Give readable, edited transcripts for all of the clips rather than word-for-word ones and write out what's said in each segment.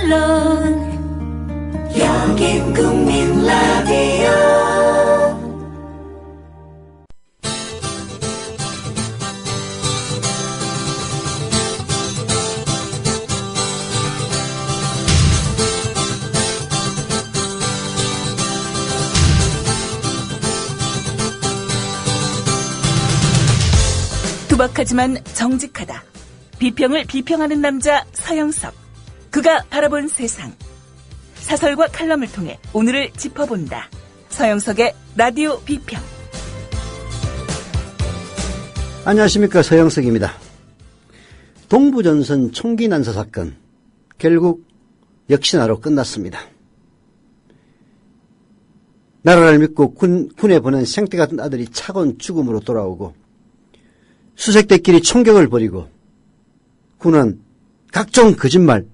물론 여긴 국민 라디오. 투박하지만 정직하다. 비평을 비평하는 남자 서영석. 그가 바라본 세상. 사설과 칼럼을 통해 오늘을 짚어본다. 서영석의 라디오 비평. 안녕하십니까, 서영석입니다. 동부전선 총기 난사 사건 결국 역시나로 끝났습니다. 나라를 믿고 군에 보낸 생태 같은 아들이 차가운 죽음으로 돌아오고 수색대끼리 총격을 벌이고 군은 각종 거짓말,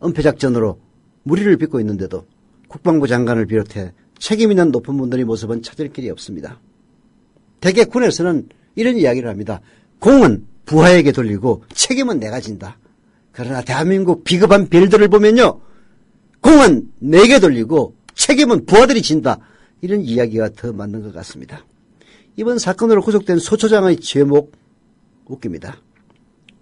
은폐작전으로 무리를 빚고 있는데도 국방부 장관을 비롯해 책임 있는 높은 분들의 모습은 찾을 길이 없습니다. 대개 군에서는 이런 이야기를 합니다. 공은 부하에게 돌리고 책임은 내가 진다. 그러나 대한민국 비겁한 별들을 보면요, 공은 내게 돌리고 책임은 부하들이 진다. 이런 이야기가 더 맞는 것 같습니다. 이번 사건으로 구속된 소초장의 제목 웃깁니다.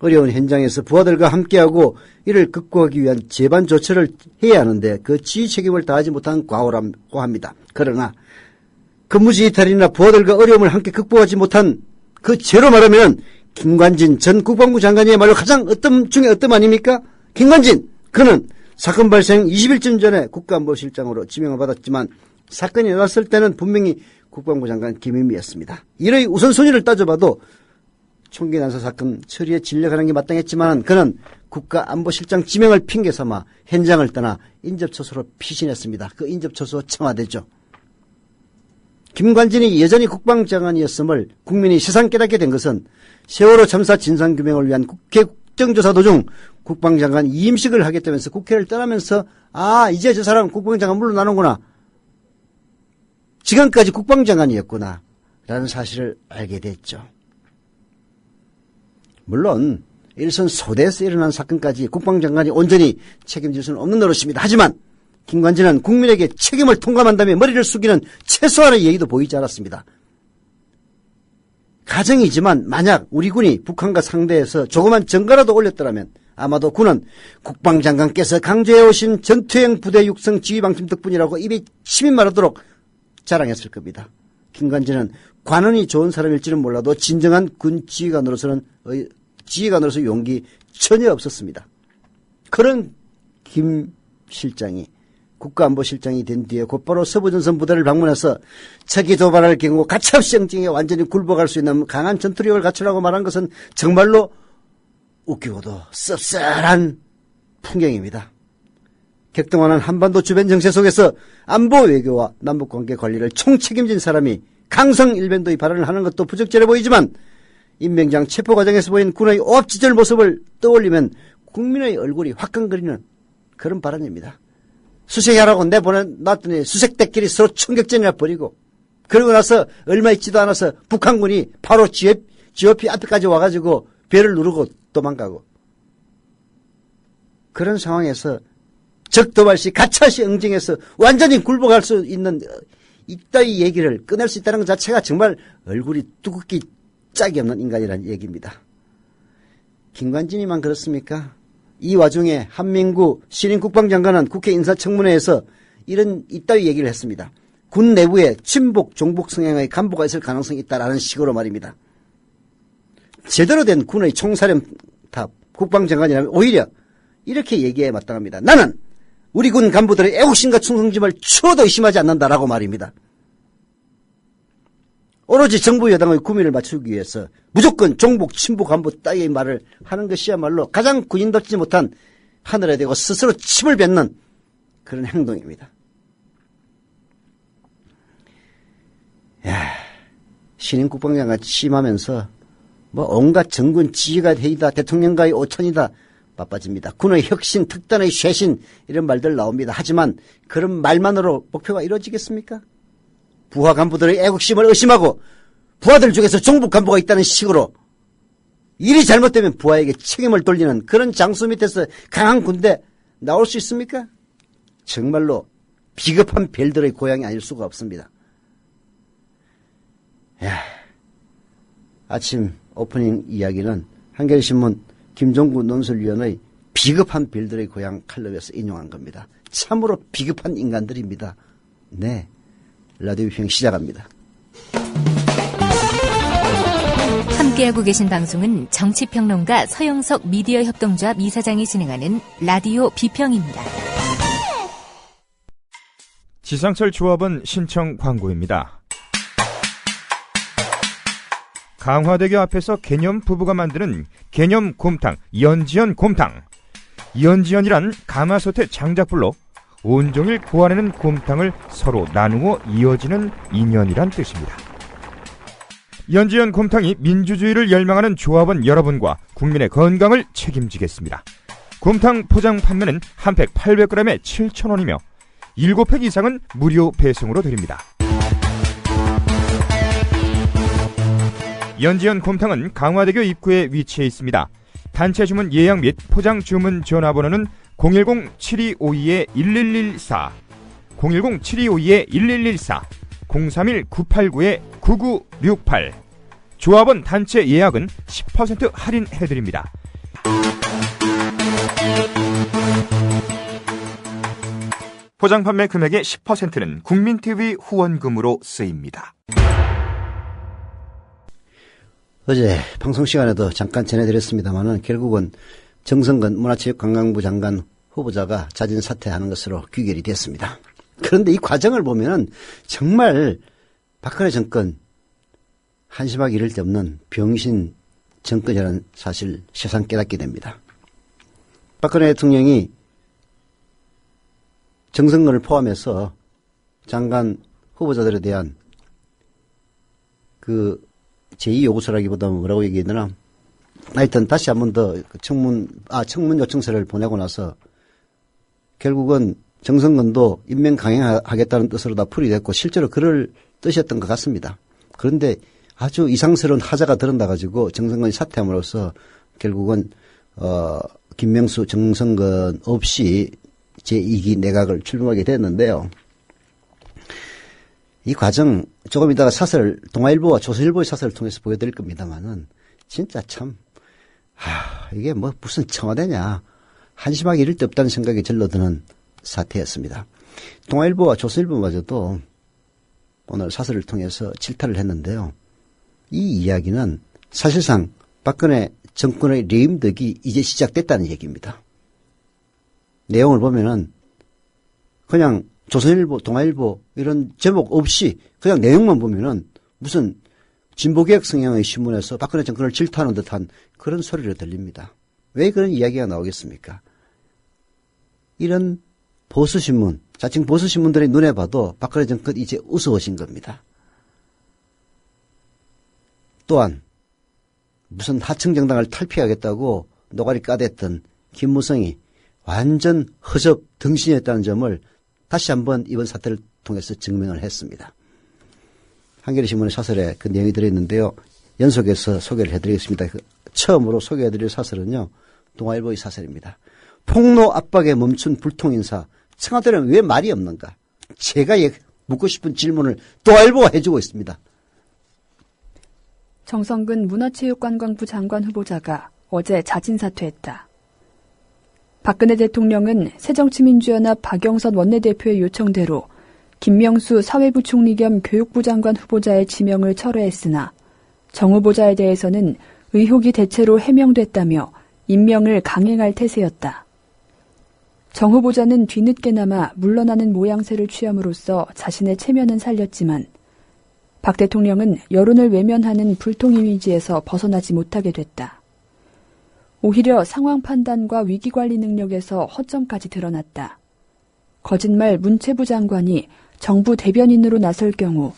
어려운 현장에서 부하들과 함께하고 이를 극복하기 위한 재반 조처를 해야 하는데 그 지휘 책임을 다하지 못한 과오라고 합니다. 그러나 근무지 이탈이나 부하들과 어려움을 함께 극복하지 못한 그 죄로 말하면 김관진 전 국방부 장관이야말로 가장 중에 어떤 아닙니까? 김관진, 그는 사건 발생 20일쯤 전에 국가안보실장으로 지명을 받았지만 사건이 일어났을 때는 분명히 국방부 장관 김임미였습니다. 이의 우선순위를 따져봐도 총기 난사 사건 처리에 진력하는 게 마땅했지만 그는 국가안보실장 지명을 핑계삼아 현장을 떠나 인접처소로 피신했습니다. 그 인접처소 청와대죠. 김관진이 여전히 국방장관이었음을 국민이 세상 깨닫게 된 것은 세월호 참사 진상규명을 위한 국회 국정조사 도중 국방장관 이임식을 하겠다면서 국회를 떠나면서 이제 저 사람 국방장관 물러나는구나. 지금까지 국방장관이었구나 라는 사실을 알게 됐죠. 물론 일선 소대에서 일어난 사건까지 국방장관이 온전히 책임질 수는 없는 노릇입니다. 하지만 김관진은 국민에게 책임을 통감한다며 머리를 숙이는 최소한의 예의도 보이지 않았습니다. 가정이지만 만약 우리 군이 북한과 상대해서 조그만 전가라도 올렸더라면 아마도 군은 국방장관께서 강조해오신 전투형 부대 육성 지휘 방침 덕분이라고 입이 침이 마르도록 자랑했을 겁니다. 김관진은 관원이 좋은 사람일지는 몰라도 진정한 군 지휘관으로서 용기 전혀 없었습니다. 그런 김 실장이 국가안보실장이 된 뒤에 곧바로 서부전선 부대를 방문해서 차기 도발할 경우 가차없이 영증에 완전히 굴복할 수 있는 강한 전투력을 갖추라고 말한 것은 정말로 웃기고도 씁쓸한 풍경입니다. 격동하는 한반도 주변 정세 속에서 안보 외교와 남북관계 관리를 총책임진 사람이 강성일변도의 발언을 하는 것도 부적절해 보이지만 임명장 체포 과정에서 보인 군의 오합지졸 모습을 떠올리면 국민의 얼굴이 화끈거리는 그런 발언입니다. 수색하라고 내보내놨더니 수색대끼리 서로 총격전이나 벌이고 그러고 나서 얼마 있지도 않아서 북한군이 바로 GOP 앞에까지 와가지고 배를 누르고 도망가고 그런 상황에서 적도발 시 가차시 응징해서 완전히 굴복할 수 있는 이따위 얘기를 꺼낼 수 있다는 것 자체가 정말 얼굴이 뚜긋기 짝이 없는 인간이라는 얘기입니다. 김관진이만 그렇습니까? 이 와중에 한민구 신임 국방장관은 국회 인사청문회에서 이따위 얘기를 했습니다. 군 내부에 친북 종북 성향의 간부가 있을 가능성이 있다라는 식으로 말입니다. 제대로 된 군의 총사령탑 국방장관이라면 오히려 이렇게 얘기에 마땅합니다. 나는 우리 군 간부들의 애국심과 충성심을 추호도 의심하지 않는다라고 말입니다. 오로지 정부 여당의 구미를 맞추기 위해서 무조건 종북 친북 간부 따위의 말을 하는 것이야말로 가장 군인답지 못한 하늘에 대고 스스로 침을 뱉는 그런 행동입니다. 신임 국방장관 취임하면서 온갖 정군 지휘가 회의다, 대통령과의 오천이다 바빠집니다. 군의 혁신, 특단의 쇄신 이런 말들 나옵니다. 하지만 그런 말만으로 목표가 이루어지겠습니까? 부하 간부들의 애국심을 의심하고 부하들 중에서 종북 간부가 있다는 식으로 일이 잘못되면 부하에게 책임을 돌리는 그런 장수 밑에서 강한 군대 나올 수 있습니까? 정말로 비겁한 별들의 고향이 아닐 수가 없습니다. 아침 오프닝 이야기는 한겨레신문 김종구 논설위원의 비겁한 별들의 고향 칼럼에서 인용한 겁니다. 참으로 비겁한 인간들입니다. 네, 라디오 비평 시작합니다. 함께하고 계신 방송은 정치평론가 서영석 미디어협동조합 이사장이 진행하는 라디오 비평입니다. 지상철 조합원 신청 광고입니다. 강화대교 앞에서 개념 부부가 만드는 개념 곰탕 연지연 곰탕. 연지연이란 가마솥의 장작불로 온종일 구워내는 곰탕을 서로 나누어 이어지는 인연이란 뜻입니다. 연지연 곰탕이 민주주의를 열망하는 조합원 여러분과 국민의 건강을 책임지겠습니다. 곰탕 포장 판매는 한 팩 800g에 7,000원이며 7팩 이상은 무료 배송으로 드립니다. 연지연 곰탕은 강화대교 입구에 위치해 있습니다. 단체 주문 예약 및 포장 주문 전화번호는 010-7252-1114, 010-7252-1114, 031-989-9968. 조합원 단체 예약은 10% 할인해드립니다. 포장 판매 금액의 10%는 국민TV 후원금으로 쓰입니다. 어제 방송 시간에도 잠깐 전해드렸습니다만은 결국은 정성근 문화체육관광부 장관 후보자가 자진 사퇴하는 것으로 귀결이 됐습니다. 그런데 이 과정을 보면은 정말 박근혜 정권 한심하게 이를 데 없는 병신 정권이라는 사실 세상 깨닫게 됩니다. 박근혜 대통령이 정성근을 포함해서 장관 후보자들에 대한 그 제2요구서라기보다는 뭐라고 얘기해야 되나? 하여튼 다시 한 번 더 청문 요청서를 보내고 나서 결국은 정성근도 임명 강행하겠다는 뜻으로 다 풀이됐고 실제로 그럴 뜻이었던 것 같습니다. 그런데 아주 이상스러운 하자가 드러나가지고 정성근이 사퇴함으로써 결국은 김명수 정성근 없이 제2기 내각을 출범하게 됐는데요. 이 과정 조금 이따가 사설 동아일보와 조선일보의 사설을 통해서 보여드릴 겁니다만은 진짜 참 이게 뭐 무슨 청와대냐 한심하게 이를 데 없다는 생각이 절로드는 사태였습니다. 동아일보와 조선일보마저도 오늘 사설을 통해서 질타를 했는데요. 이 이야기는 사실상 박근혜 정권의 레임덕이 이제 시작됐다는 얘기입니다. 내용을 보면은 그냥 조선일보, 동아일보 이런 제목 없이 그냥 내용만 보면은 무슨 진보개혁 성향의 신문에서 박근혜 정권을 질타하는 듯한 그런 소리로 들립니다. 왜 그런 이야기가 나오겠습니까? 이런 보수신문, 자칭 보수신문들의 눈에 봐도 박근혜 정권 이제 우스워진 겁니다. 또한 무슨 하청정당을 탈피하겠다고 노가리 까댔던 김무성이 완전 허접 등신이었다는 점을 다시 한번 이번 사태를 통해서 증명을 했습니다. 한겨레신문의 사설에 그 내용이 들어있는데요. 연속해서 소개를 해드리겠습니다. 처음으로 소개해드릴 사설은요. 동아일보의 사설입니다. 폭로 압박에 멈춘 불통인사. 청와대는 왜 말이 없는가? 제가 묻고 싶은 질문을 동아일보가 해주고 있습니다. 정성근 문화체육관광부 장관 후보자가 어제 자진 사퇴했다. 박근혜 대통령은 새정치민주연합 박영선 원내대표의 요청대로 김명수 사회부 총리 겸 교육부 장관 후보자의 지명을 철회했으나 정 후보자에 대해서는 의혹이 대체로 해명됐다며 임명을 강행할 태세였다. 정 후보자는 뒤늦게나마 물러나는 모양새를 취함으로써 자신의 체면은 살렸지만 박 대통령은 여론을 외면하는 불통 이미지에서 벗어나지 못하게 됐다. 오히려 상황 판단과 위기관리 능력에서 허점까지 드러났다. 거짓말 문체부 장관이 정부 대변인으로 나설 경우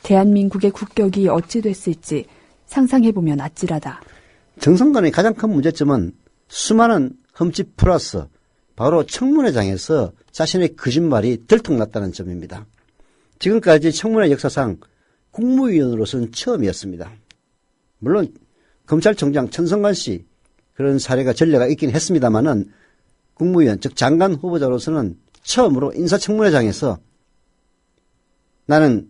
대한민국의 국격이 어찌 됐을지 상상해보면 아찔하다. 정성근의 가장 큰 문제점은 수많은 흠집 플러스 바로 청문회장에서 자신의 거짓말이 들통났다는 점입니다. 지금까지 청문회 역사상 국무위원으로서는 처음이었습니다. 물론 검찰총장 천성관 씨 그런 사례가 전례가 있긴 했습니다만은 국무위원, 즉 장관 후보자로서는 처음으로 인사청문회장에서 나는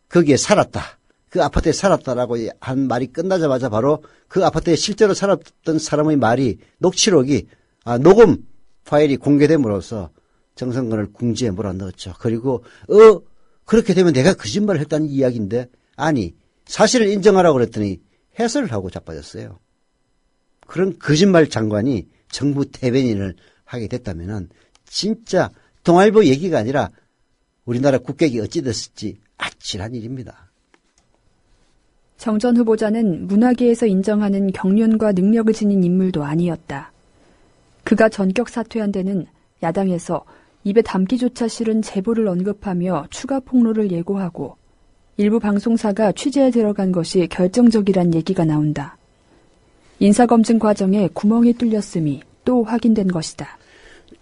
거기에 살았다. 그 아파트에 살았다라고 한 말이 끝나자마자 바로 그 아파트에 실제로 살았던 사람의 말이 녹취록이 녹음 파일이 공개됨으로써 정성근을 궁지에 몰아넣었죠. 그리고 그렇게 되면 내가 거짓말을 했다는 이야기인데 아니 사실을 인정하라고 그랬더니 해설을 하고 자빠졌어요. 그런 거짓말 장관이 정부 대변인을 하게 됐다면은 진짜 동아일보 얘기가 아니라 우리나라 국격이 어찌 됐을지 아찔한 일입니다. 정 전 후보자는 문화계에서 인정하는 경륜과 능력을 지닌 인물도 아니었다. 그가 전격 사퇴한 데는 야당에서 입에 담기조차 싫은 제보를 언급하며 추가 폭로를 예고하고 일부 방송사가 취재에 들어간 것이 결정적이란 얘기가 나온다. 인사검증 과정에 구멍이 뚫렸음이 또 확인된 것이다.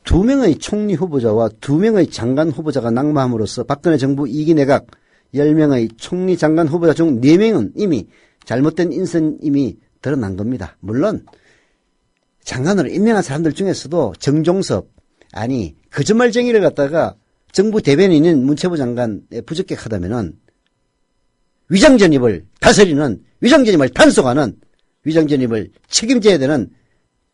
2명의 총리 후보자와 2명의 장관 후보자가 낙마함으로써 박근혜 정부 2기 내각 10명의 총리 장관 후보자 중 4명은 이미 잘못된 인선임이 드러난 겁니다. 물론 장관으로 임명한 사람들 중에서도 정종섭 거짓말쟁이를 갖다가 정부 대변인인 문체부 장관에 부적격하다면은 위장전입을 다스리는 위장전입을 단속하는 위장전입을 책임져야 되는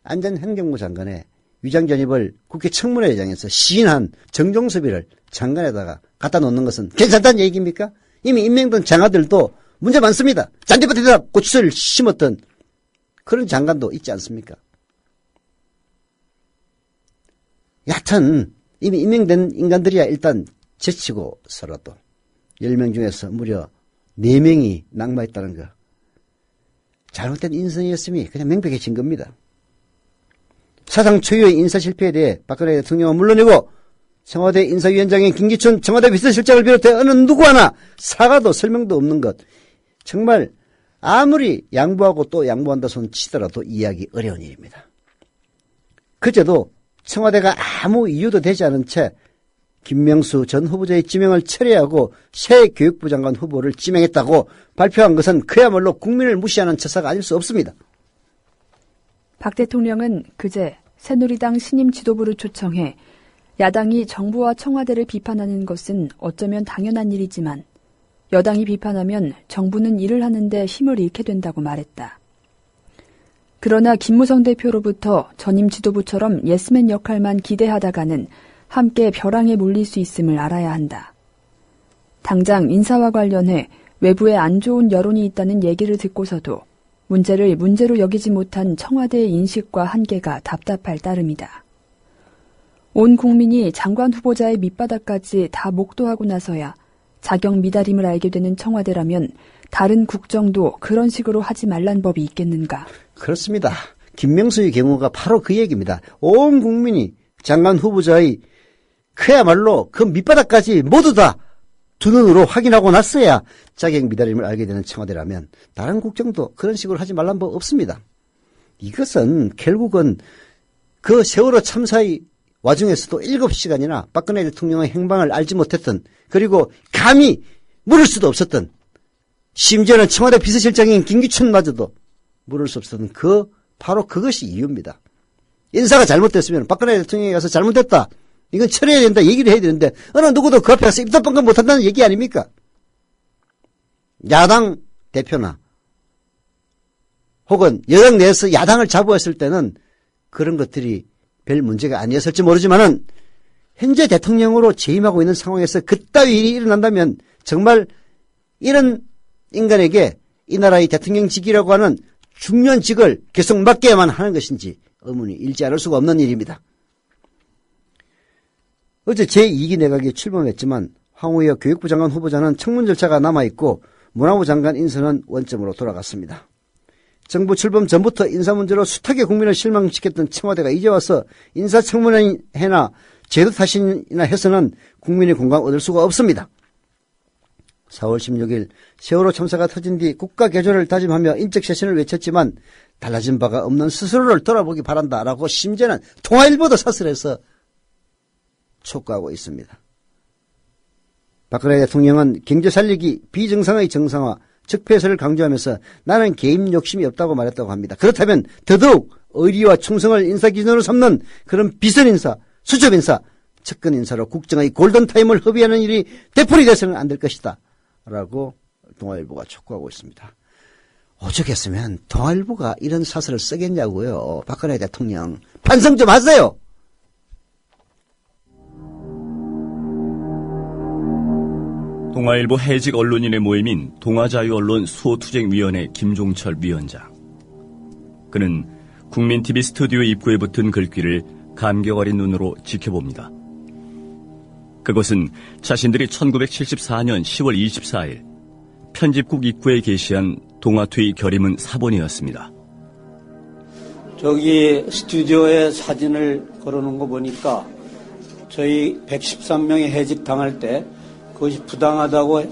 안전행정부 장관의 위장전입을 국회 청문회장에서 시인한 정종섭이를 장관에다가 갖다 놓는 것은 괜찮다는 얘기입니까? 이미 임명된 장관들도 문제 많습니다. 잔디밭에다 고추를 심었던 그런 장관도 있지 않습니까? 여하튼 이미 임명된 인간들이야 일단 제치고서라도 10명 중에서 무려 4명이 낙마했다는 거. 잘못된 인선이었음이 그냥 명백해진 겁니다. 사상 초유의 인사 실패에 대해 박근혜 대통령은 물론이고 청와대 인사위원장인 김기춘 청와대 비서실장을 비롯해 어느 누구 하나 사과도 설명도 없는 것. 정말 아무리 양보하고 또 양보한다 손 치더라도 이해하기 어려운 일입니다. 그제도 청와대가 아무 이유도 되지 않은 채 김명수 전 후보자의 지명을 철회하고 새 교육부 장관 후보를 지명했다고 발표한 것은 그야말로 국민을 무시하는 처사가 아닐 수 없습니다. 박 대통령은 그제 새누리당 신임 지도부를 초청해 야당이 정부와 청와대를 비판하는 것은 어쩌면 당연한 일이지만 여당이 비판하면 정부는 일을 하는데 힘을 잃게 된다고 말했다. 그러나 김무성 대표로부터 전임 지도부처럼 예스맨 역할만 기대하다가는 함께 벼랑에 몰릴 수 있음을 알아야 한다. 당장 인사와 관련해 외부에 안 좋은 여론이 있다는 얘기를 듣고서도 문제를 문제로 여기지 못한 청와대의 인식과 한계가 답답할 따름이다. 온 국민이 장관 후보자의 밑바닥까지 다 목도하고 나서야 자격 미달임을 알게 되는 청와대라면 다른 국정도 그런 식으로 하지 말란 법이 있겠는가? 그렇습니다. 김명수의 경우가 바로 그 얘기입니다. 온 국민이 장관 후보자의 그야말로 그 밑바닥까지 모두 다 두 눈으로 확인하고 났어야 자격 미달임을 알게 되는 청와대라면 다른 국정도 그런 식으로 하지 말란 법 없습니다. 이것은 결국은 그 세월호 참사의 와중에서도 7시간이나 박근혜 대통령의 행방을 알지 못했던 그리고 감히 물을 수도 없었던 심지어는 청와대 비서실장인 김기춘마저도 물을 수 없었던 바로 그것이 이유입니다. 인사가 잘못됐으면 박근혜 대통령이 가서 잘못됐다. 이건 처리해야 된다. 얘기를 해야 되는데 어느 누구도 그 앞에 가서 입도 뻥끗 못한다는 얘기 아닙니까? 야당 대표나 혹은 여당 내에서 야당을 자부했을 때는 그런 것들이 별 문제가 아니었을지 모르지만은 현재 대통령으로 재임하고 있는 상황에서 그따위 일이 일어난다면 정말 이런 인간에게 이 나라의 대통령직이라고 하는 중요한 직을 계속 맡겨야만 하는 것인지 의문이 일지 않을 수가 없는 일입니다. 어제 제2기 내각이 출범했지만 황우여 교육부 장관 후보자는 청문 절차가 남아있고 문화부 장관 인선은 원점으로 돌아갔습니다. 정부 출범 전부터 인사 문제로 숱하게 국민을 실망시켰던 청와대가 이제 와서 인사청문회나 제도 탓이나 해서는 국민의 공감 얻을 수가 없습니다. 4월 16일 세월호 참사가 터진 뒤 국가 개조를 다짐하며 인적 쇄신을 외쳤지만 달라진 바가 없는 스스로를 돌아보기 바란다라고 심지어는 통화일보도 사설해서 촉구하고 있습니다. 박근혜 대통령은 경제 살리기 비정상의 정상화 적폐설을 강조하면서 나는 개인 욕심이 없다고 말했다고 합니다. 그렇다면 더더욱 의리와 충성을 인사기준으로 삼는 그런 비선인사, 수첩인사, 측근인사로 국정의 골든타임을 허비하는 일이 되풀이 돼서는 안 될 것이다 라고 동아일보가 촉구하고 있습니다. 오죽했으면 동아일보가 이런 사설을 쓰겠냐고요. 박근혜 대통령 반성 좀 하세요. 동아일보 해직 언론인의 모임인 동아자유언론 수호투쟁위원회 김종철 위원장. 그는 국민TV 스튜디오 입구에 붙은 글귀를 감격 어린 눈으로 지켜봅니다. 그것은 자신들이 1974년 10월 24일 편집국 입구에 게시한 동아투의 결의문 사본이었습니다. 저기 스튜디오에 사진을 걸어놓은 거 보니까 저희 113명이 해직 당할 때 그것이 부당하다고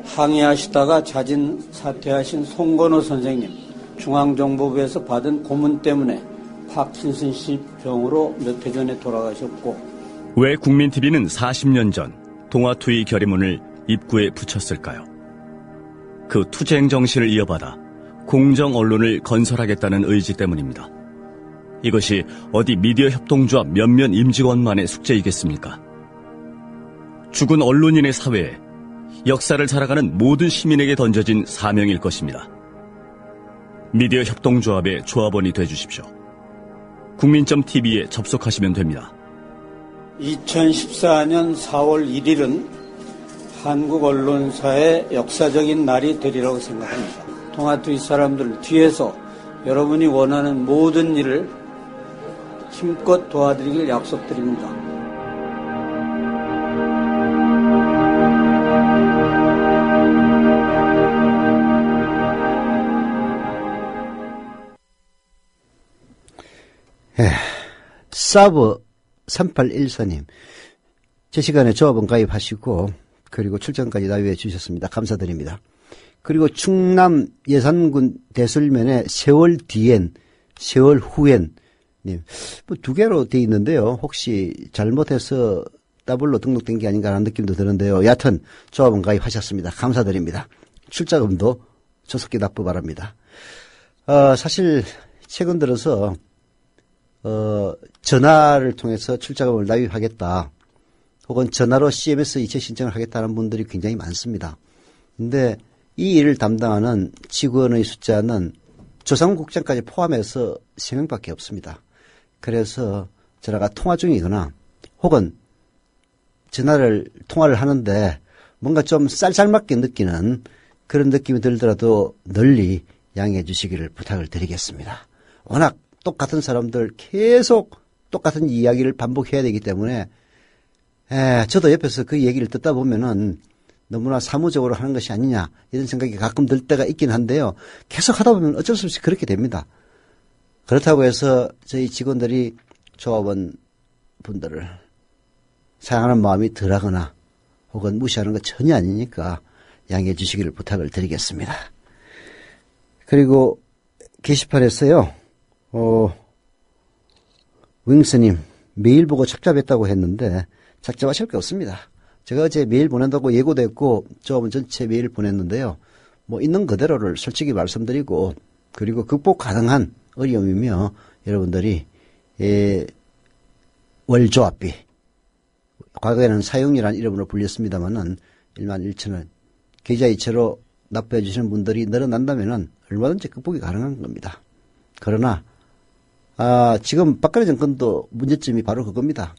항의하시다가 자진 사퇴하신 송건호 선생님, 중앙정보부에서 받은 고문 때문에 파킨슨씨 병으로 몇 해 전에 돌아가셨고. 왜 국민TV는 40년 전 동아투의 결의문을 입구에 붙였을까요? 그 투쟁 정신을 이어받아 공정 언론을 건설하겠다는 의지 때문입니다. 이것이 어디 미디어 협동조합 몇몇 임직원만의 숙제이겠습니까? 죽은 언론인의 사회에 역사를 살아가는 모든 시민에게 던져진 사명일 것입니다. 미디어 협동조합의 조합원이 되주십시오. 국민점TV에 접속하시면 됩니다. 2014년 4월 1일은 한국 언론사의 역사적인 날이 되리라고 생각합니다. 동아투의 사람들 뒤에서 여러분이 원하는 모든 일을 힘껏 도와드리길 약속드립니다. 사브 3814님, 제 시간에 조합원 가입하시고 그리고 출전까지 나유해 주셨습니다. 감사드립니다. 그리고 충남 예산군 대술면에 세월 뒤엔 세월 후엔 님, 뭐 두 개로 돼 있는데요. 혹시 잘못해서 더블로 등록된 게 아닌가 하는 느낌도 드는데요. 여하튼 조합원 가입하셨습니다. 감사드립니다. 출자금도 조속히 납부 바랍니다. 사실 최근 들어서 전화를 통해서 출자금을 납입하겠다, 혹은 전화로 CMS 이체 신청을 하겠다는 분들이 굉장히 많습니다. 근데 이 일을 담당하는 직원의 숫자는 조상훈 국장까지 포함해서 3명밖에 없습니다. 그래서 전화가 통화 중이거나 혹은 통화를 하는데 뭔가 좀 쌀쌀맞게 느끼는 그런 느낌이 들더라도 널리 양해해 주시기를 부탁을 드리겠습니다. 워낙 똑같은 사람들 계속 똑같은 이야기를 반복해야 되기 때문에 저도 옆에서 그 얘기를 듣다 보면은 너무나 사무적으로 하는 것이 아니냐 이런 생각이 가끔 들 때가 있긴 한데요. 계속 하다 보면 어쩔 수 없이 그렇게 됩니다. 그렇다고 해서 저희 직원들이 조합원 분들을 사랑하는 마음이 덜하거나 혹은 무시하는 것 전혀 아니니까 양해해 주시기를 부탁을 드리겠습니다. 그리고 게시판에서요. 윙스님, 메일 보고 착잡했다고 했는데 착잡하실 게 없습니다. 제가 어제 메일 보낸다고 예고도 했고 조합원 전체 메일 보냈는데요. 뭐 있는 그대로를 솔직히 말씀드리고, 그리고 극복 가능한 어려움이며 여러분들이 월조합비, 과거에는 사용료라는 이름으로 불렸습니다만은 11,000원 계좌이체로 납부해 주시는 분들이 늘어난다면은 얼마든지 극복이 가능한 겁니다. 그러나 지금 박근혜 정권도 문제점이 바로 그겁니다.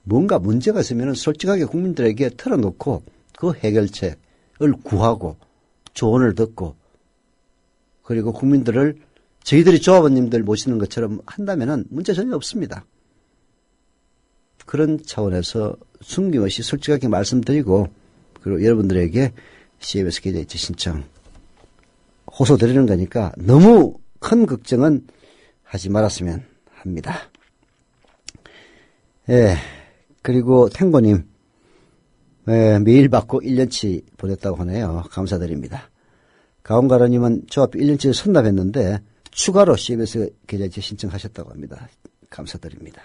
뭔가 문제가 있으면 솔직하게 국민들에게 털어놓고 그 해결책을 구하고 조언을 듣고, 그리고 국민들을 저희들이 조합원님들 모시는 것처럼 한다면 문제 전혀 없습니다. 그런 차원에서 숨김없이 솔직하게 말씀드리고, 그리고 여러분들에게 CMS 계좌이체 신청 호소드리는 거니까 너무 큰 걱정은 하지 말았으면 합니다. 그리고 탱고님, 메일 받고 1년치 보냈다고 하네요. 감사드립니다. 가온가라님은 조합비 1년치 선납했는데 추가로 CMS 계좌이체 신청하셨다고 합니다. 감사드립니다.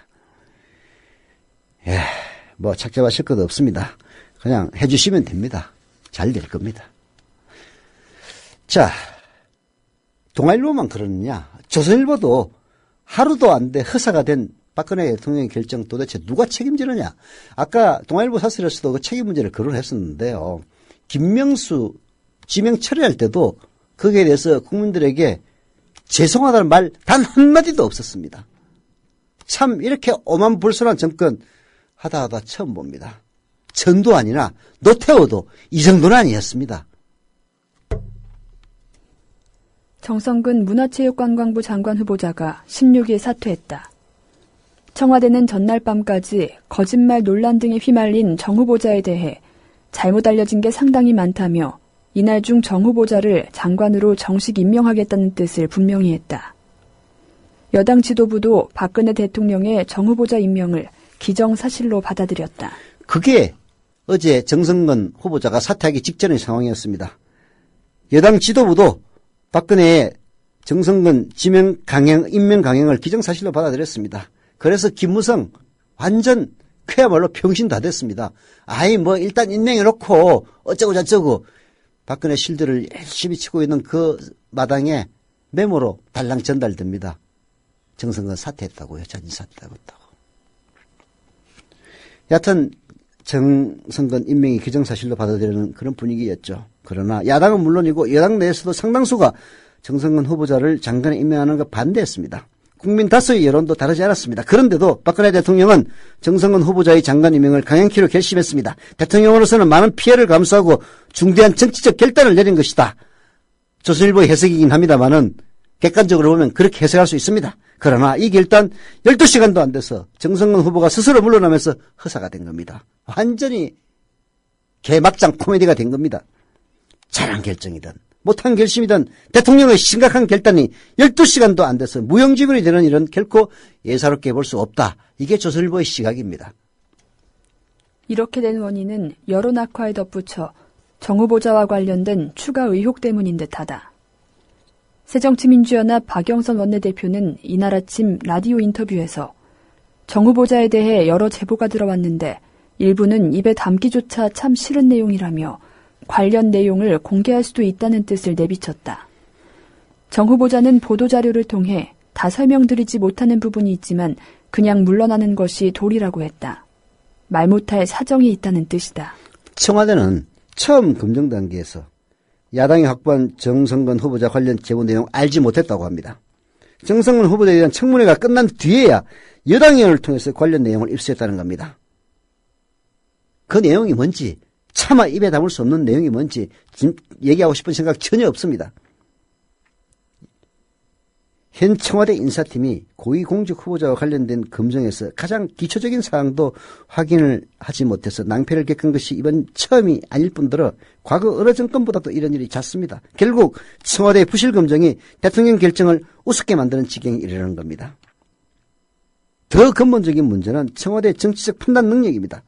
뭐 착잡하실 것도 없습니다. 그냥 해주시면 됩니다. 잘 될 겁니다. 자, 동아일보만 그러느냐? 조선일보도 하루도 안 돼 허사가 된 박근혜 대통령의 결정 도대체 누가 책임지느냐. 아까 동아일보 사설에서도 그 책임 문제를 거론했었는데요. 김명수 지명 처리할 때도 거기에 대해서 국민들에게 죄송하다는 말 단 한마디도 없었습니다. 참 이렇게 오만불손한 정권 하다 처음 봅니다. 전도 아니나 노태우도 이 정도는 아니었습니다. 정성근 문화체육관광부 장관 후보자가 16일 사퇴했다. 청와대는 전날 밤까지 거짓말 논란 등에 휘말린 정 후보자에 대해 잘못 알려진 게 상당히 많다며 이날 중 정 후보자를 장관으로 정식 임명하겠다는 뜻을 분명히 했다. 여당 지도부도 박근혜 대통령의 정 후보자 임명을 기정사실로 받아들였다. 그게 어제 정성근 후보자가 사퇴하기 직전의 상황이었습니다. 여당 지도부도 박근혜의 정성근 임명 강행을 기정사실로 받아들였습니다. 그래서 김무성 완전 그야말로 병신 다 됐습니다. 일단 임명해놓고 어쩌고 저쩌고 박근혜 실드를 열심히 치고 있는 그 마당에 메모로 달랑 전달됩니다. 정성근 사퇴했다고요. 자진 사퇴하고 있다고. 여하튼 정성근 임명이 기정사실로 받아들이는 그런 분위기였죠. 그러나 야당은 물론이고 여당 내에서도 상당수가 정성근 후보자를 장관에 임명하는 것 반대했습니다. 국민 다수의 여론도 다르지 않았습니다. 그런데도 박근혜 대통령은 정성근 후보자의 장관 임명을 강행키로 결심했습니다. 대통령으로서는 많은 피해를 감수하고 중대한 정치적 결단을 내린 것이다. 조선일보의 해석이긴 합니다만은 객관적으로 보면 그렇게 해석할 수 있습니다. 그러나 이 결단 12시간도 안 돼서 정성근 후보가 스스로 물러나면서 허사가 된 겁니다. 완전히 개막장 코미디가 된 겁니다. 잘한 결정이든 못한 결심이든 대통령의 심각한 결단이 12시간도 안 돼서 무용지물이 되는 일은 결코 예사롭게 볼 수 없다. 이게 조선일보의 시각입니다. 이렇게 된 원인은 여론 악화에 덧붙여 정 후보자와 관련된 추가 의혹 때문인 듯하다. 새정치민주연합 박영선 원내대표는 이날 아침 라디오 인터뷰에서 정 후보자에 대해 여러 제보가 들어왔는데 일부는 입에 담기조차 참 싫은 내용이라며 관련 내용을 공개할 수도 있다는 뜻을 내비쳤다. 정 후보자는 보도자료를 통해 다 설명드리지 못하는 부분이 있지만 그냥 물러나는 것이 도리라고 했다. 말 못할 사정이 있다는 뜻이다. 청와대는 처음 검증 단계에서 야당이 확보한 정성근 후보자 관련 제보 내용 알지 못했다고 합니다. 정성근 후보자에 대한 청문회가 끝난 뒤에야 여당 의원을 통해서 관련 내용을 입수했다는 겁니다. 그 내용이 뭔지 차마 입에 담을 수 없는 내용이 뭔지 얘기하고 싶은 생각 전혀 없습니다. 현 청와대 인사팀이 고위공직 후보자와 관련된 검증에서 가장 기초적인 사항도 확인을 하지 못해서 낭패를 겪은 것이 이번 처음이 아닐 뿐더러 과거 어느 정권보다도 이런 일이 잦습니다. 결국 청와대의 부실 검증이 대통령 결정을 우습게 만드는 지경에 이르는 겁니다. 더 근본적인 문제는 청와대의 정치적 판단 능력입니다.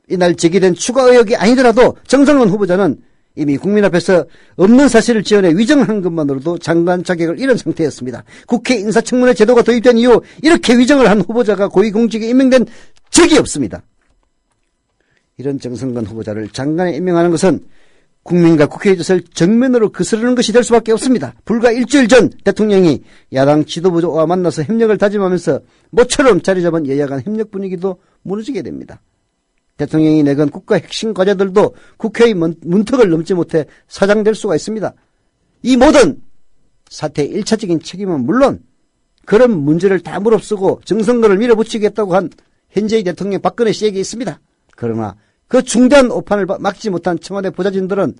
이날 제기된 추가 의혹이 아니더라도 정성근 후보자는 이미 국민 앞에서 없는 사실을 지어내 위정한 것만으로도 장관 자격을 잃은 상태였습니다. 국회 인사청문회 제도가 도입된 이후 이렇게 위정을 한 후보자가 고위공직에 임명된 적이 없습니다. 이런 정성근 후보자를 장관에 임명하는 것은 국민과 국회의 뜻을 정면으로 거스르는 것이 될 수밖에 없습니다. 불과 일주일 전 대통령이 야당 지도부와 만나서 협력을 다짐하면서 모처럼 자리 잡은 여야 간 협력 분위기도 무너지게 됩니다. 대통령이 내건 국가 핵심 과제들도 국회의 문턱을 넘지 못해 사장될 수가 있습니다. 이 모든 사태의 1차적인 책임은 물론 그런 문제를 다 무릅쓰고 정성근을 밀어붙이겠다고 한 현재의 대통령 박근혜 씨에게 있습니다. 그러나 그 중대한 오판을 막지 못한 청와대 보좌진들은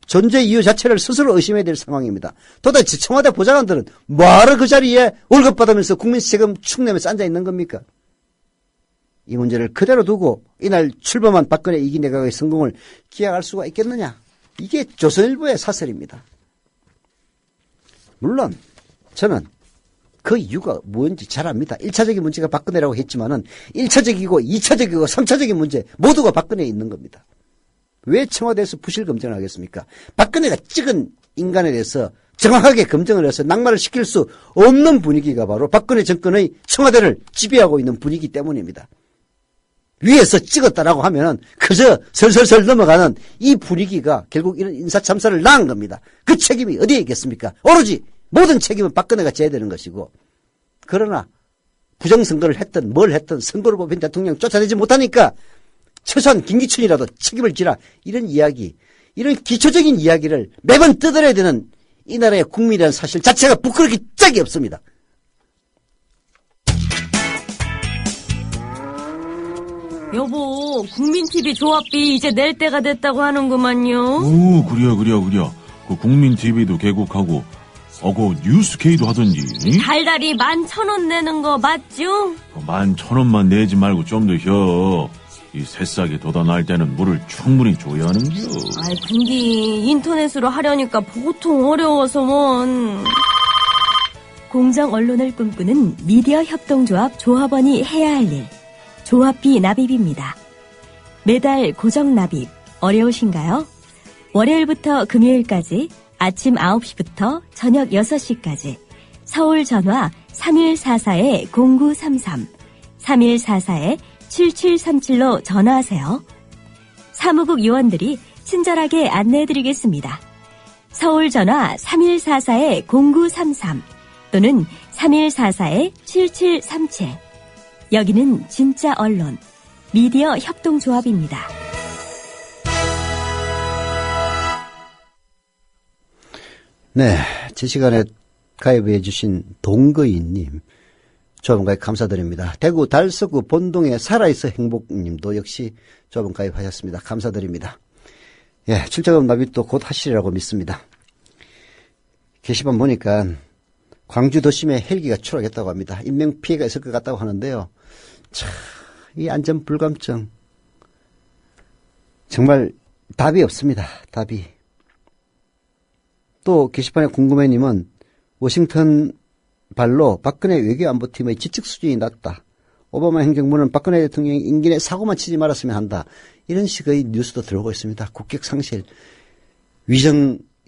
존재 이유 자체를 스스로 의심해야 될 상황입니다. 도대체 청와대 보좌관들은 뭐하러 그 자리에 월급 받으면서 국민 세금 축내면서 앉아 있는 겁니까? 이 문제를 그대로 두고 이날 출범한 박근혜 2기 내각의 성공을 기약할 수가 있겠느냐? 이게 조선일보의 사설입니다. 물론 저는 그 이유가 뭔지 잘 압니다. 1차적인 문제가 박근혜라고 했지만은 1차적이고 2차적이고 3차적인 문제 모두가 박근혜에 있는 겁니다. 왜 청와대에서 부실 검증을 하겠습니까? 박근혜가 찍은 인간에 대해서 정확하게 검증을 해서 낙마를 시킬 수 없는 분위기가 바로 박근혜 정권의 청와대를 지배하고 있는 분위기 때문입니다. 위에서 찍었다라고 하면 그저 설설설 넘어가는 이 분위기가 결국 이런 인사참사를 낳은 겁니다. 그 책임이 어디에 있겠습니까? 오로지 모든 책임은 박근혜가 져야 되는 것이고, 그러나 부정선거를 했든 뭘 했든 선거로 뽑힌 대통령 쫓아내지 못하니까 최소한 김기춘이라도 책임을 지라. 이런 이야기, 이런 기초적인 이야기를 매번 떠들어야 되는 이 나라의 국민이라는 사실 자체가 부끄럽기 짝이 없습니다. 여보, 국민TV 조합비 이제 낼 때가 됐다고 하는구만요. 오, 그려. 그 국민TV도 개국하고, 그 뉴스K도 하던지. 달달이 11,000원 내는 거 맞죠? 11,000원만 내지 말고 좀 더 혀. 이 새싹이 돋아날 때는 물을 충분히 줘야 하는겨. 아이, 근데 인터넷으로 하려니까 보통 어려워서 뭔. 공정 언론을 꿈꾸는 미디어 협동조합 조합원이 해야 할 일. 조합비 납입입니다. 매달 고정 납입 어려우신가요? 월요일부터 금요일까지 아침 9시부터 저녁 6시까지 서울 전화 3144-0933, 3144-7737로 전화하세요. 사무국 요원들이 친절하게 안내해드리겠습니다. 서울 전화 3144-0933 또는 3144-7737. 여기는 진짜 언론, 미디어 협동조합입니다. 네, 제 시간에 가입해 주신 동거인님, 조합원 가입 감사드립니다. 대구 달서구 본동의 살아있어 행복님도 역시 조합원 가입하셨습니다. 감사드립니다. 예, 출자금 납입도 곧 하시리라고 믿습니다. 게시판 보니까 광주 도심에 헬기가 추락했다고 합니다. 인명피해가 있을 것 같다고 하는데요. 참, 이 안전 불감증 정말 답이 없습니다. 답이. 또 게시판에 궁금해님은 워싱턴 발로 박근혜 외교안보팀의 지적 수준이 낮다. 오바마 행정부는 박근혜 대통령이 인근에 사고만 치지 말았으면 한다. 이런 식의 뉴스도 들어오고 있습니다. 국격상실.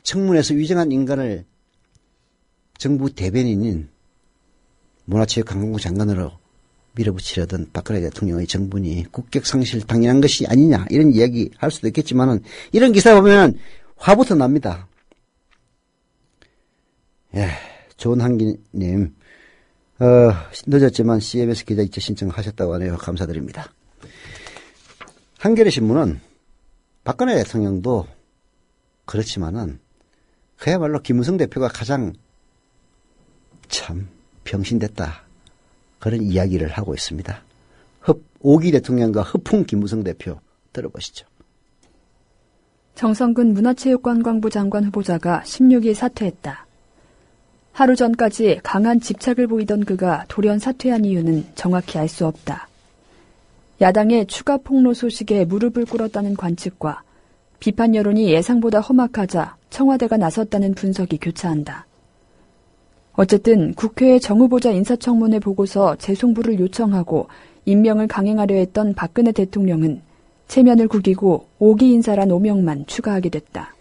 청문회에서 위정한 인간을 정부 대변인인 문화체육관광부 장관으로 밀어붙이려던 박근혜 대통령의 정부니 국격상실 당연한 것이 아니냐 이런 이야기 할 수도 있겠지만은 이런 기사 보면 화부터 납니다. 예, 좋은 한기님 늦었지만 CBS 기자 입체 신청하셨다고 하네요. 감사드립니다. 한겨레 신문은 박근혜 대통령도 그렇지만은 그야말로 김무성 대표가 가장 참 병신됐다. 그런 이야기를 하고 있습니다. 오기 대통령과 허풍 김무성 대표 들어보시죠. 정성근 문화체육관광부 장관 후보자가 16일 사퇴했다. 하루 전까지 강한 집착을 보이던 그가 돌연 사퇴한 이유는 정확히 알 수 없다. 야당의 추가 폭로 소식에 무릎을 꿇었다는 관측과 비판 여론이 예상보다 험악하자 청와대가 나섰다는 분석이 교차한다. 어쨌든 국회의 정 후보자 인사청문회 보고서 재송부를 요청하고 임명을 강행하려 했던 박근혜 대통령은 체면을 구기고 5기 인사란 오명만 추가하게 됐다.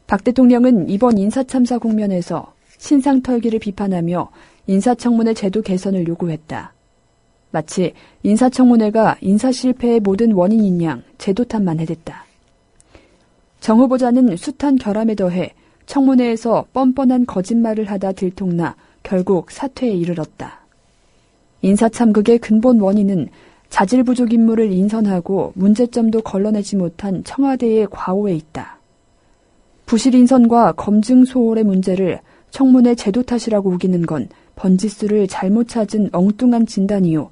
박 대통령은 이번 인사참사 국면에서 신상털기를 비판하며 인사청문회 제도 개선을 요구했다. 마치 인사청문회가 인사실패의 모든 원인인 양 제도 탓만 해댔다. 정 후보자는 숱한 결함에 더해 청문회에서 뻔뻔한 거짓말을 하다 들통나 결국 사퇴에 이르렀다. 인사참극의 근본 원인은 자질 부족 인물을 인선하고 문제점도 걸러내지 못한 청와대의 과오에 있다. 부실 인선과 검증 소홀의 문제를 청문회 제도 탓이라고 우기는 건 번지수를 잘못 찾은 엉뚱한 진단이요.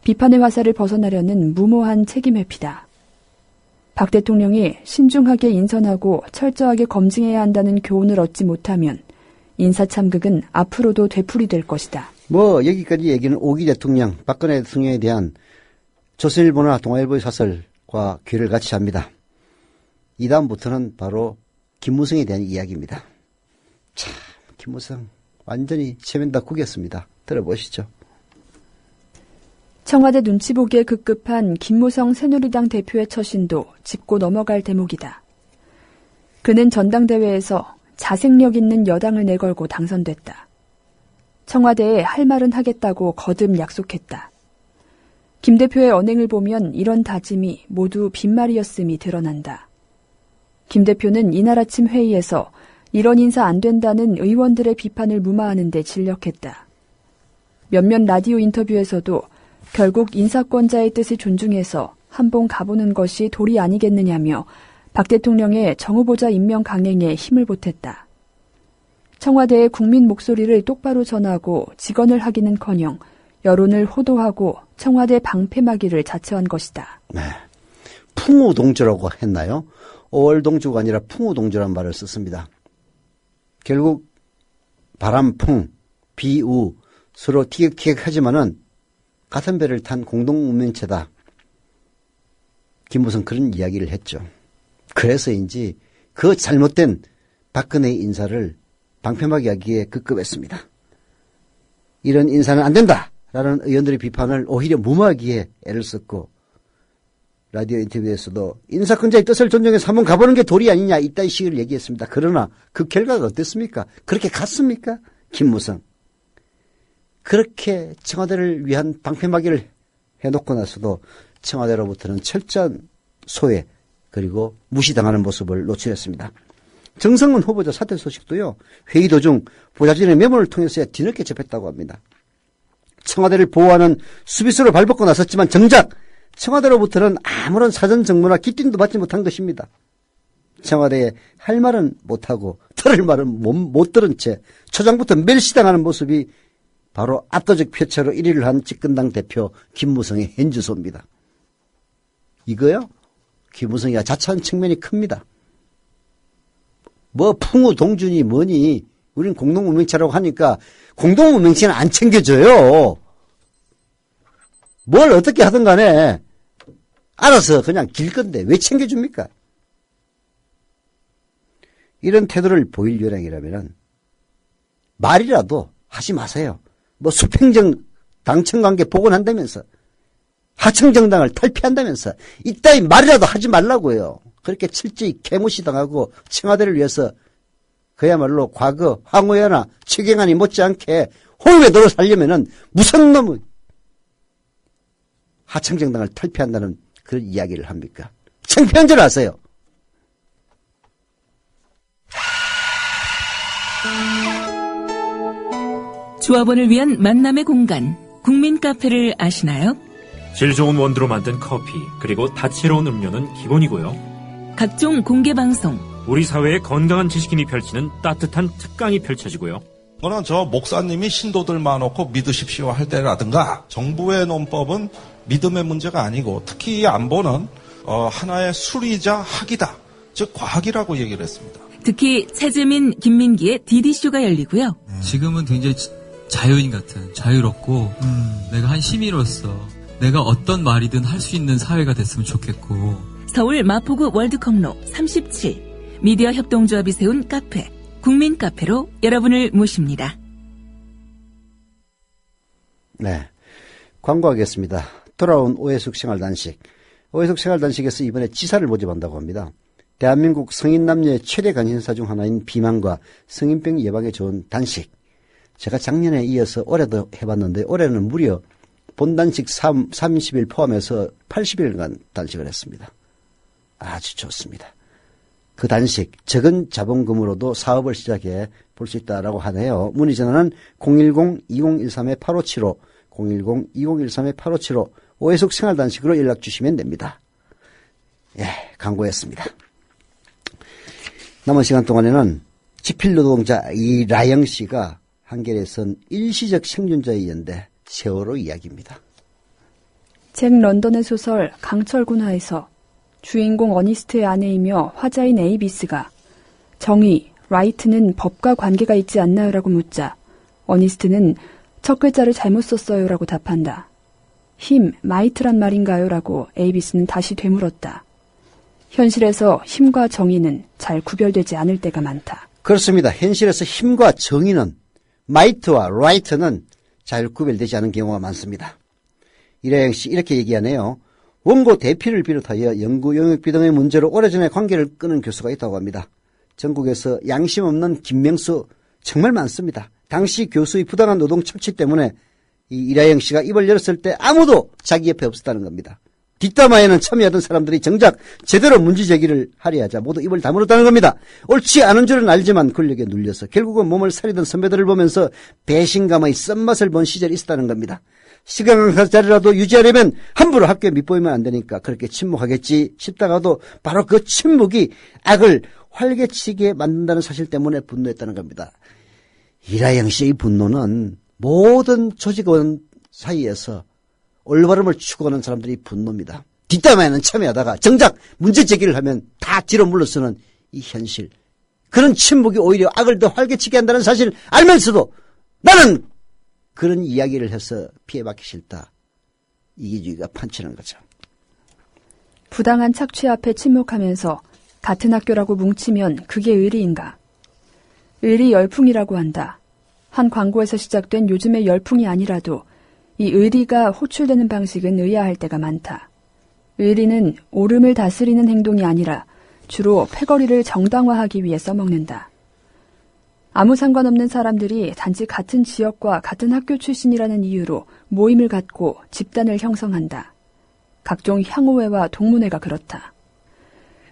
비판의 화살을 벗어나려는 무모한 책임 회피다. 박 대통령이 신중하게 인선하고 철저하게 검증해야 한다는 교훈을 얻지 못하면 인사참극은 앞으로도 되풀이될 것이다. 여기까지 얘기는 오기 대통령, 박근혜 대통령에 대한 조선일보나 동아일보의 사설과 귀를 같이 합니다. 이 다음부터는 바로 김무성에 대한 이야기입니다. 참, 김무성 완전히 체면 다 구겼습니다. 들어보시죠. 청와대 눈치 보기에 급급한 김무성 새누리당 대표의 처신도 짚고 넘어갈 대목이다. 그는 전당대회에서 자생력 있는 여당을 내걸고 당선됐다. 청와대에 할 말은 하겠다고 거듭 약속했다. 김 대표의 언행을 보면 이런 다짐이 모두 빈말이었음이 드러난다. 김 대표는 이날 아침 회의에서 이런 인사 안 된다는 의원들의 비판을 무마하는 데 진력했다. 몇몇 라디오 인터뷰에서도 결국 인사권자의 뜻을 존중해서 한번 가보는 것이 도리 아니겠느냐며 박 대통령의 정 후보자 임명 강행에 힘을 보탰다. 청와대의 국민 목소리를 똑바로 전하고 직언을 하기는커녕 여론을 호도하고 청와대 방패막이를 자처한 것이다. 네. 풍우동조라고 했나요? 5월 동조가 아니라 풍우동조라는 말을 썼습니다. 결국 바람, 풍, 비우 서로 티격태격하지만은 같은 배를 탄 공동운명체다. 김무성 그런 이야기를 했죠. 그래서인지 그 잘못된 박근혜 인사를 방패막이 하기에 급급했습니다. 이런 인사는 안 된다라는 의원들의 비판을 오히려 무마하기에 애를 썼고 라디오 인터뷰에서도 인사권자의 뜻을 존중해서 한번 가보는 게 도리 아니냐 이따위 식을 얘기했습니다. 그러나 그 결과가 어땠습니까? 그렇게 갔습니까? 김무성. 그렇게 청와대를 위한 방패막이를 해놓고 나서도 청와대로부터는 철저한 소외 그리고 무시당하는 모습을 노출했습니다. 정성은 후보자 사퇴 소식도요. 회의 도중 보좌진의 메모를 통해서야 뒤늦게 접했다고 합니다. 청와대를 보호하는 수비수를 발벗고 나섰지만 정작 청와대로부터는 아무런 사전 정보나 기띵도 받지 못한 것입니다. 청와대에 할 말은 못하고 들을 말은 못 들은 채 초장부터 멸시당하는 모습이 바로 압도적 표차로 1위를 한 집권당 대표 김무성의 현주소입니다. 이거요? 김무성이가 자처한 측면이 큽니다. 뭐 풍우동준이 뭐니 우린 공동운명체라고 하니까 공동운명체는 안 챙겨줘요. 뭘 어떻게 하든 간에 알아서 그냥 길 건데 왜 챙겨줍니까? 이런 태도를 보일 요량이라면 말이라도 하지 마세요. 뭐 수평정 당청관계 복원한다면서 하청정당을 탈피한다면서 이따위 말이라도 하지 말라고요. 그렇게 철저히 개무시당하고 청와대를 위해서 그야말로 과거 황후여나 최경환이 못지않게 홍외도로 살려면은 무슨 놈의 하청정당을 탈피한다는 그런 이야기를 합니까? 창피한 줄 아세요? 조합원을 위한 만남의 공간 국민 카페를 아시나요? 질 좋은 원두로 만든 커피 그리고 다채로운 음료는 기본이고요. 각종 공개 방송 우리 사회의 건강한 지식인이 펼치는 따뜻한 특강이 펼쳐지고요. 저는 저 목사님이 신도들 많고 믿으십시오 할 때라든가 정부의 논법은 믿음의 문제가 아니고 특히 이 안보는 하나의 수리이자 학이다. 즉 과학이라고 얘기를 했습니다. 특히 최재민, 김민기의 DD쇼가 열리고요. 지금은 굉장히 자유인 같은 자유롭고 내가 한 시민으로서 내가 어떤 말이든 할 수 있는 사회가 됐으면 좋겠고 서울 마포구 월드컵로 37 미디어 협동조합이 세운 카페 국민 카페로 여러분을 모십니다. 네, 광고하겠습니다. 돌아온 오해숙 생활단식. 오해숙 생활단식에서 이번에 지사를 모집한다고 합니다. 대한민국 성인 남녀의 최대 관심사 중 하나인 비만과 성인병 예방에 좋은 단식. 제가 작년에 이어서 올해도 해봤는데 올해는 무려 본단식 30일 포함해서 80일간 단식을 했습니다. 아주 좋습니다. 그 단식 적은 자본금으로도 사업을 시작해 볼 수 있다라고 하네요. 문의 전화는 010-2013-8575 010-2013-8575 오해숙 생활단식으로 연락 주시면 됩니다. 예, 광고했습니다. 남은 시간 동안에는 지필노동자 이라영 씨가 한겨레에 쓴 일시적 생존자의 연대 세월호 이야기입니다. 잭 런던의 소설 강철군하에서 주인공 어니스트의 아내이며 화자인 에이비스가 정의, 라이트는 법과 관계가 있지 않나요? 라고 묻자 어니스트는 첫 글자를 잘못 썼어요 라고 답한다. 힘, 마이트란 말인가요? 라고 에이비스는 다시 되물었다. 현실에서 힘과 정의는 잘 구별되지 않을 때가 많다. 그렇습니다. 현실에서 힘과 정의는 마이트와 라이트는 잘 구별되지 않은 경우가 많습니다. 이라영 씨 이렇게 얘기하네요. 원고 대피를 비롯하여 연구 용역비 등의 문제로 오래전에 관계를 끊은 교수가 있다고 합니다. 전국에서 양심 없는 김명수 정말 많습니다. 당시 교수의 부당한 노동 착취 때문에 이 이라영 씨가 입을 열었을 때 아무도 자기 옆에 없었다는 겁니다. 뒷담화에는 참여하던 사람들이 정작 제대로 문제제기를 하려 하자 모두 입을 다물었다는 겁니다. 옳지 않은 줄은 알지만 권력에 눌려서 결국은 몸을 사리던 선배들을 보면서 배신감의 쓴맛을 본 시절이 있었다는 겁니다. 시간 강사 자리라도 유지하려면 함부로 학교에 밑보이면 안 되니까 그렇게 침묵하겠지 싶다가도 바로 그 침묵이 악을 활개치게 만든다는 사실 때문에 분노했다는 겁니다. 이라영 씨의 분노는 모든 조직원 사이에서 올바름을 추구하는 사람들이 분노입니다. 뒷담화에는 참여하다가 정작 문제 제기를 하면 다 뒤로 물러서는 이 현실. 그런 침묵이 오히려 악을 더 활개치게 한다는 사실 알면서도 나는 그런 이야기를 해서 피해받기 싫다. 이기주의가 판치는 거죠. 부당한 착취 앞에 침묵하면서 같은 학교라고 뭉치면 그게 의리인가? 의리 열풍이라고 한다. 한 광고에서 시작된 요즘의 열풍이 아니라도 이 의리가 호출되는 방식은 의아할 때가 많다. 의리는 오름을 다스리는 행동이 아니라 주로 패거리를 정당화하기 위해 써먹는다. 아무 상관없는 사람들이 단지 같은 지역과 같은 학교 출신이라는 이유로 모임을 갖고 집단을 형성한다. 각종 향후회와 동문회가 그렇다.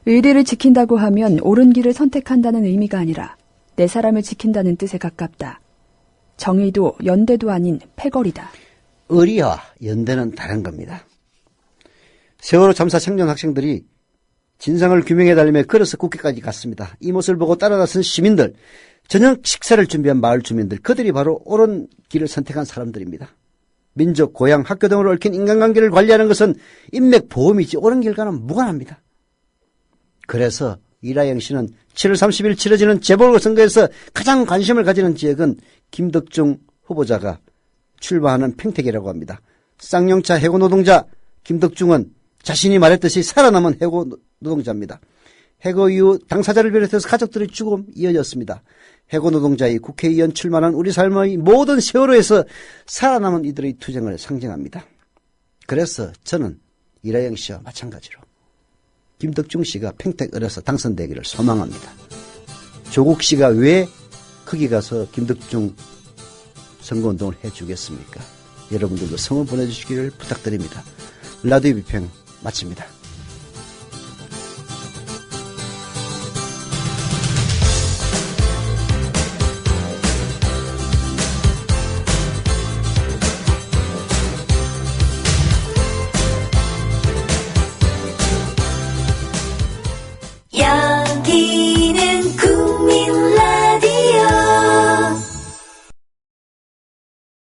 의리를 지킨다고 하면 옳은 길을 선택한다는 의미가 아니라 내 사람을 지킨다는 뜻에 가깝다. 정의도 연대도 아닌 패거리다. 의리와 연대는 다른 겁니다. 세월호 참사 청년 학생들이 진상을 규명해달라며 걸어서 국회까지 갔습니다. 이 모습을 보고 따라 나선 시민들, 저녁 식사를 준비한 마을 주민들, 그들이 바로 옳은 길을 선택한 사람들입니다. 민족, 고향, 학교 등으로 얽힌 인간관계를 관리하는 것은 인맥 보험이지 옳은 길과는 무관합니다. 그래서 이라영 씨는 7월 30일 치러지는 재보궐선거에서 가장 관심을 가지는 지역은 김덕중 후보자가 출마하는 평택이라고 합니다. 쌍용차 해고 노동자 김덕중은 자신이 말했듯이 살아남은 해고 노동자입니다. 해고 이후 당사자를 비롯해서 가족들의 죽음 이어졌습니다. 해고 노동자의 국회의원 출마는 우리 삶의 모든 세월호에서 살아남은 이들의 투쟁을 상징합니다. 그래서 저는 이라영 씨와 마찬가지로 김덕중 씨가 평택을에서 당선되기를 소망합니다. 조국 씨가 왜 거기 가서 김덕중 선거운동을 해주겠습니까? 여러분들도 성원 보내주시기를 부탁드립니다. 라디오 비평 마칩니다. 야